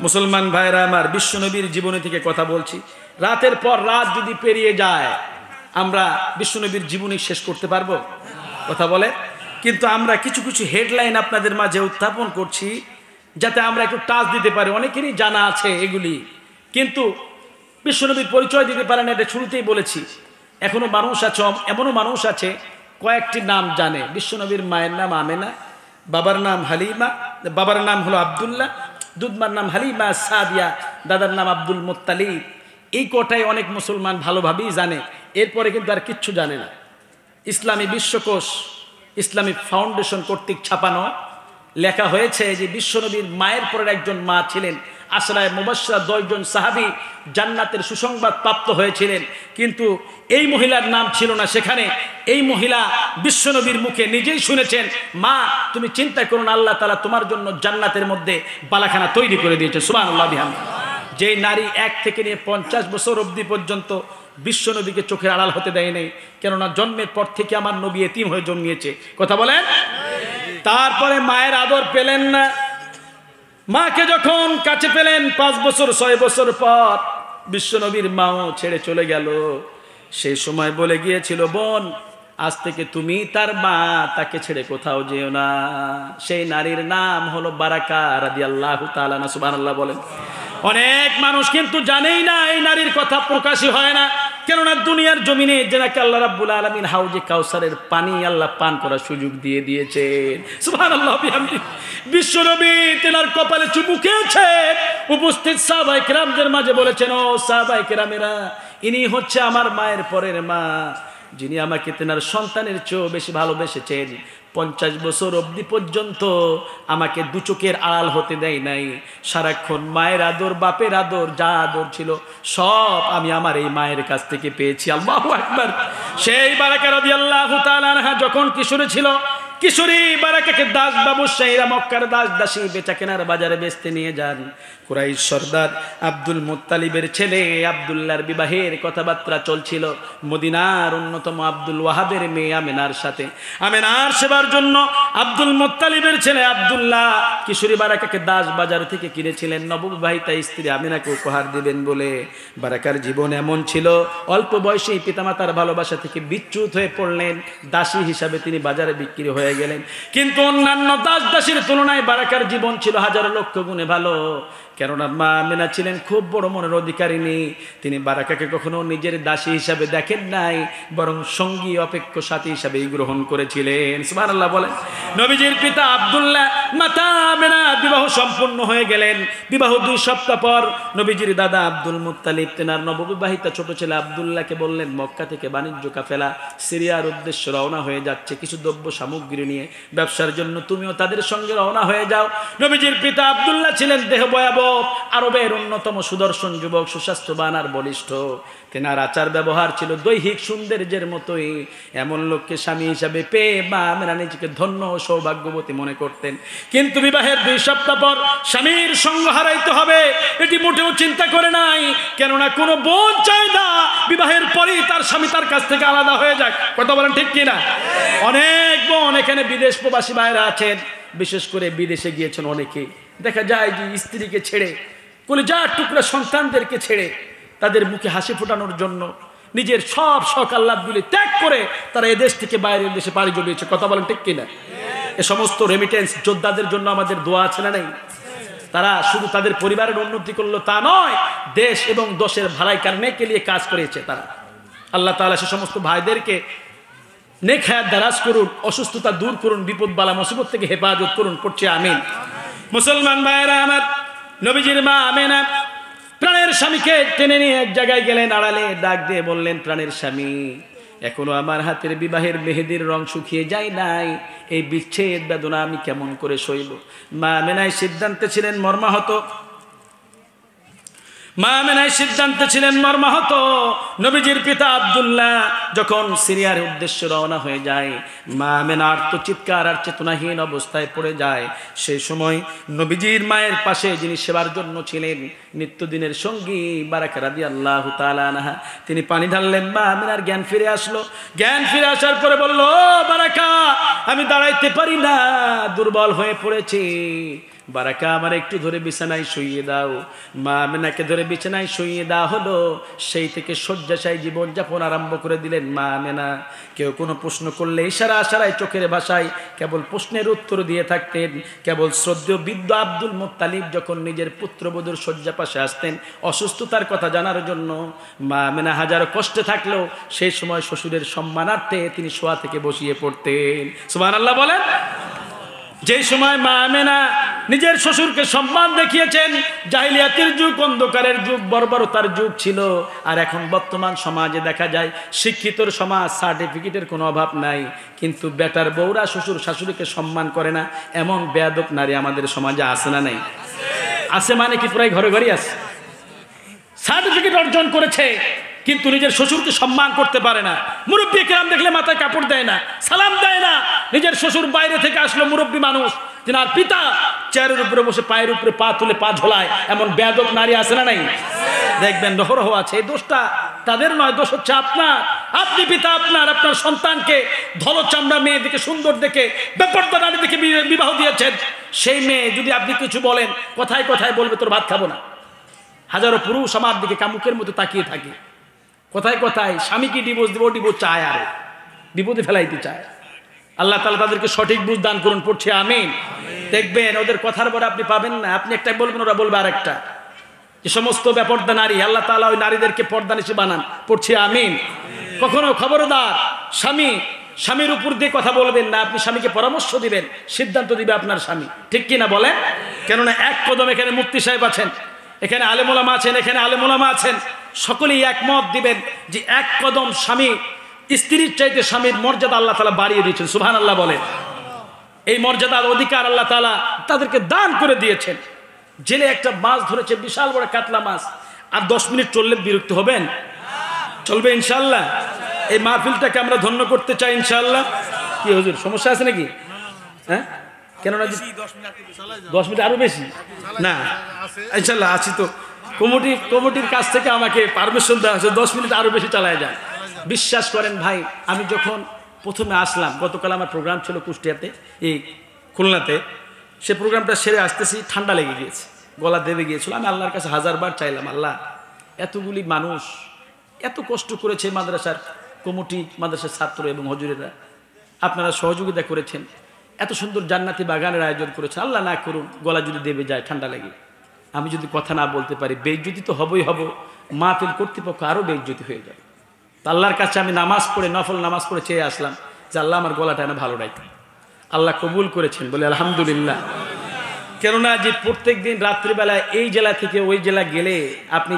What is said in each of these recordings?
মুসলমান ভাইরা আমার, বিশ্বনবীর জীবনী থেকে কথা বলছি। রাতের পর রাত যদি পেরিয়ে যায়, আমরা বিশ্বনবীর জীবনী শেষ করতে পারবো? কথা বলে। কিন্তু আমরা কিছু কিছু হেডলাইন আপনাদের মাঝে উত্থাপন করছি, যাতে আমরা একটু টাচ দিতে পারি। অনেকেরই জানা আছে এগুলি, কিন্তু বিশ্বনবীর পরিচয় দিতে পারে না, এটা শুরুতেই বলেছি। এখনো মানুষ আছে, এমনও মানুষ আছে কয়েকটি নাম জানে। বিশ্বনবীর মায়ের নাম আমেনা, বাবার নাম হালিমা, বাবার নাম হলো আব্দুল্লাহ, দুধমার নাম হালিমা সাদিয়া, দাদার নাম আব্দুল মুত্তালিব। এই কটাই অনেক মুসলমান ভালোভাবেই জানে, এরপরে কিন্তু আর কিচ্ছু জানে না। ইসলামী বিশ্বকোষ, ইসলামী ফাউন্ডেশন কর্তৃক ছাপানো লেখা হয়েছে যে বিশ্বনবীর মায়ের পরের একজন মা ছিলেন আশরায়ে মুবাশশারা, 10 জন সাহাবী জান্নাতের সুসংবাদ প্রাপ্ত হয়েছিলেন, কিন্তু এই মহিলার নাম ছিল না সেখানে। এই মহিলা বিশ্বনবীর মুখে নিজেই শুনেছেন, মা তুমি চিন্তা করো না, আল্লাহ তাআলা তোমার জন্য জান্নাতের মধ্যে বালাখানা তৈরি করে দিয়েছে। সুবহানাল্লাহ বিহামদি। যে নারী 1 থেকে নিয়ে 50 বছর অবধি পর্যন্ত বিশ্বনবীকে চোখের আড়াল হতে দেয় নাই, কেননা জন্মের পর থেকে আমার নবী এতিম হয়ে জন্মিয়েছে। কথা বলেন। তারপরে মায়ের আদর পেলেন না। মাকে যখন কাছে পেলেন 5 বছর 6 বছর পর, বিশ্বনবীর মাও ছেড়ে চলে গেল। সেই সময় বলে গিয়েছিল, বোন আজ থেকে তুমি তার মা, তাকে ছেড়ে কোথাও যেও না। সেই নারীর নাম হলো বারাকা রাদিয়াল্লাহু তাআলা আনহা। সুবহানাল্লাহ বলেন। অনেক মানুষ কিন্তু জানেই না, এই নারীর কথা প্রকাশই হয় না, কেননা দুনিয়ার জমিনে যেনাকে আল্লাহ রাব্বুল আলামিন হাউজে কাউসারের পানি আল্লাহ পান করার সুযোগ দিয়ে দিয়েছেন। সুবহানাল্লাহ বিহামদি। বিশ্বনবী তেনার কপালে চুমু খেয়েছে, উপস্থিত সাহাবায়ে কেরামদের মাঝে বলেছেন, ও সাহাবায়ে কেরামেরা, ইনি হচ্ছে আমার মায়ের পরের মা, যিনি আমাকে তেনার সন্তানের চেয়েও বেশি ভালোবেসেছেন। 50 বছর অবধি পর্যন্ত আমাকে দু চোখের আড়াল হতে দেয় নাই। সারাক্ষণ মায়ের আদর, বাপের আদর, যা আদর ছিল সব আমি আমার এই মায়ের কাছ থেকে পেয়েছি। আল্লাহু আকবার। সেই বারাকা রাদিয়াল্লাহু তাআলা আনহা যখন কিশোরী ছিল, কিশোরী বারাকাকে দাস ব্যবসায়ীরা, মক্কার দাস দাসী বেচা কেনার বাজারে বেচতে নিয়ে যান। কুরাইশ সর্দার আব্দুল মুত্তালিবের ছেলে আব্দুল্লাহর বিবাহের কথাবার্তা চলছিল মদিনার অন্যতম আব্দুল ওয়াহাবের মেয়ে আমেনার সাথে। আমেনার সেবার জন্য আব্দুল মুত্তালিবের ছেলে আব্দুল্লাহ কিশোরী বারাকাকে দাস বাজার থেকে কিনেছিলেন নববিবাহিতা স্ত্রী আমেনাকে উপহার দিবেন বলে। বারাকার জীবন এমন ছিল, অল্প বয়সেই পিতামাতার ভালোবাসা থেকে বিচ্যুত হয়ে পড়লেন, দাসী হিসাবে তিনি বাজারে বিক্রি হয়ে গেলেন। কিন্তু অন্যান্য দাস দাসীর তুলনায় বারাকার জীবন ছিল হাজার লক্ষ গুণে ভালো, কেননা মা আমেনা ছিলেন খুব বড় মনের অধিকারিণী। তিনি বারাকাকে কখনো নিজের দাসী হিসাবে দেখেন নাই, বরং সঙ্গী অপেক্ষ সাথী হিসাবেই গ্রহণ করেছিলেন। সুবহানাল্লাহ বলেন। নবীজির পিতা আব্দুল্লাহ, মাতা আমেনা বিবাহ সম্পন্ন হয়ে গেলেন। বিবাহ 2 সপ্তাহ পর নবীজির দাদা আব্দুল মুত্তালিব তেনার নববিবাহিতা ছোট ছেলে আব্দুল্লাহকে বললেন, মক্কা থেকে বাণিজ্য কাফেলা সিরিয়ার উদ্দেশ্যে রওনা হয়ে যাচ্ছে কিছু দ্রব্য সামগ্রী নিয়ে ব্যবসার জন্য, তুমিও তাদের সঙ্গে রওনা হয়ে যাও। নবীজির পিতা আব্দুল্লাহ ছিলেন দেহ ভয়াবহ, আরবের অন্যতম সুদর্শন যুবক, সুস্বাস্থ্যবান আর বলিষ্ঠ। তেনার আচার ব্যবহার ছিল দৈহিক সৌন্দর্যের মতোই। এমন লোককে স্বামী হিসাবে পেয়ে মা আমেনা নিজেকে ধন্য ও সৌভাগ্যবতী মনে করতেন। কিন্তু বিবাহের 2 সপ্তাহ পর স্বামীর সঙ্গ হারাইতে হবে এটি মোটেও চিন্তা করে নাই, কেননা কোনো বোন চায় না বিবাহের পরেই তার স্বামী তার কাছ থেকে আলাদা হয়ে যাক। কথা বলেন ঠিক কিনা? অনেক বোন এখানে বিদেশ প্রবাসী ভাইরা আছেন, বিশেষ করে বিদেশে গিয়েছেন অনেকে। দেখা যায় যে স্ত্রীকে ছেড়ে, কলিজার টুকরা সন্তানদেরকে ছেড়ে তাদের মুখে হাসি ফোটানোর জন্য নিজের সব শখ আহ্লাদগুলি ত্যাগ করে তারা এদেশ থেকে বাইরের দেশে পাড়ি জমিয়েছে। কথা বলেন ঠিক কিনা? এ সমস্ত রেমিটেন্স যোদ্ধাদের জন্য আমাদের দোয়া আছে না নাই? তারা শুধু তাদের পরিবারের উন্নতি করলো তা নয়, দেশ এবং দশের ভালাই কারণে লিয়ে কাজ করেছে তারা। আল্লাহ তাআলা সে সমস্ত ভাইদেরকে নেক হায়াত দারাজ করুন, অসুস্থতা দূর করুন, বিপদ বালা মুসিবত থেকে হেফাজত করুন, পড়ছে আমিন। মুসলমান ভাইরা আমার, নবীজির মা আমেনা প্রাণের স্বামীকে টেনে নিয়ে এক জায়গায় গেলেন, আড়ালে ডাক দিয়ে বললেন, প্রাণের স্বামী, এখনো আমার হাতের বিবাহের মেহেদির রং শুকিয়ে যায় নাই, এই বিচ্ছেদ বেদনা আমি কেমন করে সইব। মা আমেনায় সিদ্ধান্তে ছিলেন মর্মাহত। মা আমেনায় সিদ্ধান্তে ছিলেন মর্মাহত। নবীজির পিতা আব্দুল্লাহ যখন সিরিয়ার উদ্দেশ্যে রওনা হয়ে যায়, মা আমেনা আর্তচিৎকার আর চেতনাহীন অবস্থায় পড়ে যায়। সেই সময় নবীজির মায়ের পাশে যিনি সেবার জন্য ছিলেন, নিত্যদিনের সঙ্গী বারাকা রাদিয়াল্লাহু তাআলা আনহা, তিনি পানি ঢাললেন। মা আমেনার জ্ঞান ফিরে আসলো। জ্ঞান ফিরে আসার পরে বলল, ও বারাকা, আমি দাঁড়াইতে পারি না, দুর্বল হয়ে পড়েছি। বারাকা আমার একটু ধরে বিছানায় শুইয়ে দাও। মা আমেনাকে ধরে বিছানায় শুইয়ে দেওয়া হলো। সেই থেকে শয্যাশায়ী জীবনযাপন আরম্ভ করে দিলেন মা আমেনা। কেউ কোনো প্রশ্ন করলে ইশারা আশারায় চোখের ভাষায় কেবল প্রশ্নের উত্তর দিয়ে থাকতেন। কেবল শ্রদ্ধেয় বৃদ্ধ আব্দুল মুত্তালিব যখন নিজের পুত্রবধূর শয্যা পাশে আসতেন অসুস্থতার কথা জানার জন্য, মা আমেনা হাজারো কষ্টে থাকলেও সেই সময় শ্বশুরের সম্মানার্থে তিনি শোয়া থেকে বসিয়ে পড়তেন। সুবহানাল্লাহ বলেন। যেই সময় মা আমেনা নিজের শ্বশুরকে সম্মান দেখিয়েছেন, জাহিলিয়াতের যুগ, অন্ধকারের যুগ, বর্বরতার যুগ ছিল। আর এখন বর্তমান সমাজে দেখা যায় শিক্ষিতর সমাজ, সার্টিফিকেটের কোনো অভাব নাই, কিন্তু বেটার বউরা শ্বশুর শাশুড়িকে সম্মান করে না, এমন বেয়াদব নারী আমাদের সমাজে আছে না নাই? আছে মানে কি প্রায় ঘরে ঘরেই আছে। সার্টিফিকেট অর্জন করেছে কিন্তু নিজের শ্বশুরকে সম্মান করতে পারে না। মুরব্বী কেরাম দেখলে মাথায় কাপড় দেয় না, সালাম দেয় না। নিজের শ্বশুর বাইরে থেকে আসলো মুরব্বী মানুষ, তিনার পিতা চেয়ারের উপরে বসে পায়ের উপরে পা তুলে পা ঝোলায়, এমন বেয়াদব নারী আছে না নাই? দেখবেন রহরহ আছে। এই দোষটা তাদের নয়, দোষ হচ্ছে আপনার। আপনি পিতা, আপনার সন্তানকে ধলো চামড়া মেয়ে দেখে, সুন্দর দেখে, বেপরদা নারী দেখে বিবাহ দিয়েছেন। সেই মেয়ে যদি আপনি কিছু বলেন, কথায় কথায় বলবে তোর ভাত খাবো না। হাজারো পুরুষ আমার দিকে কামুকের মতো তাকিয়ে থাকে, কথায় কথায় স্বামীকে ডিভোর্স দিব, ডিভোর্স চায়, আর বিপদে ফেলাইতে চায়। আল্লাহ তাআলা তাদেরকে সঠিক বুঝ দান করুন, পড়ছে আমিন। দেখবেন ওদের কথার পরে আপনি পাবেন না, আপনি একটা বলবেন ওরা বলবে আরেকটা। যে সমস্ত বেপর্দা নারী, আল্লাহ তাআলা ওই নারীদেরকে পর্দানিশী বানান, পড়ছে আমিন। কখনো খবরদার স্বামীর উপর দিয়ে কথা বলবেন না। আপনি স্বামীকে পরামর্শ দিবেন, সিদ্ধান্ত দিবে আপনার স্বামী, ঠিক কিনা বলেন? কেননা এক কদম এখানে মুফতি সাহেব আছেন, এখানে আলেম ওলামা আছেন, এখানে আলেম ওলামা আছেন, সকলেই একমত দিবেন যে এক কদম স্বামী স্ত্রীর চাইতে স্বামীর মর্যাদা আল্লাহ তাআলা বাড়িয়ে দিয়েছেন। সুবহানাল্লাহ বলেন। এই মর্যাদার অধিকার আল্লাহ তাআলা তাদেরকে দান করে দিয়েছেন। জেলে একটা মাছ ধরেছে, বিশাল বড় কাতলা মাছ, আর 10 মিনিট চললে বিরক্ত হবেন? চলবে ইনশাআল্লাহ। এই মাহফিলটাকে আমরা ধন্য করতে চাই ইনশাআল্লাহ। কি হুজুর সমস্যা আছে নাকি? হ্যাঁ, কেননা 10 মিনিট আরো বেশি না, ইনশাআল্লাহ আছি তো। কমিটির কাছ থেকে আমাকে পারমিশন দেওয়া হয়েছে 10 মিনিট আরো বেশি চালায় যায়। বিশ্বাস করেন ভাই, আমি যখন প্রথমে আসলাম, গতকাল আমার প্রোগ্রাম ছিল কুষ্টিয়াতে, এই খুলনাতে, সে প্রোগ্রামটা সেরে আসতেছি, ঠান্ডা লেগে গিয়েছে, গলা দেবে গিয়েছিল। আমি আল্লাহর কাছে 1000 বার চাইলাম, আল্লাহ এতগুলি মানুষ এত কষ্ট করেছে, মাদ্রাসার কমিটি, মাদ্রাসার ছাত্র এবং হুজুরেরা, আপনারা সহযোগিতা করেছেন, এত সুন্দর জান্নাতি বাগানের আয়োজন করেছেন, আল্লাহ না করুন গলা যদি দেবে যায়, ঠান্ডা লাগে, আমি যদি কথা না বলতে পারি, বেইজ্জতি তো হবই হব, মাহফিল কর্তৃপক্ষ আরও বেইজ্জতি হয়ে যাবে। তা আল্লাহর কাছে আমি নামাজ পড়ে, নফল নামাজ পড়ে চেয়ে আসলাম যে আল্লাহ আমার গলাটা না ভালো রাখে। আল্লাহ কবুল করেছেন, বলে আলহামদুলিল্লাহ। কেননা যে প্রত্যেক দিন রাত্রিবেলায় এই জেলা থেকে ওই জেলা গেলে আপনি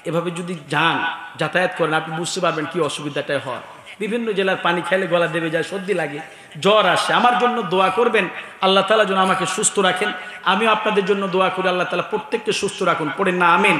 এভাবে যদি যান, যাতায়াত করেন, আপনি বুঝতে পারবেন কি অসুবিধাটা হয়। বিভিন্ন জেলার পানি খাইলে গলা দেবে যায়, সর্দি লাগে, জ্বর আসে। আমার জন্য দোয়া করবেন, আল্লাহ তাআলা যেন আমাকে সুস্থ রাখেন। আমিও আপনাদের জন্য দোয়া করি, আল্লাহ তাআলা প্রত্যেককে সুস্থ রাখুন, পড়েন না আমিন।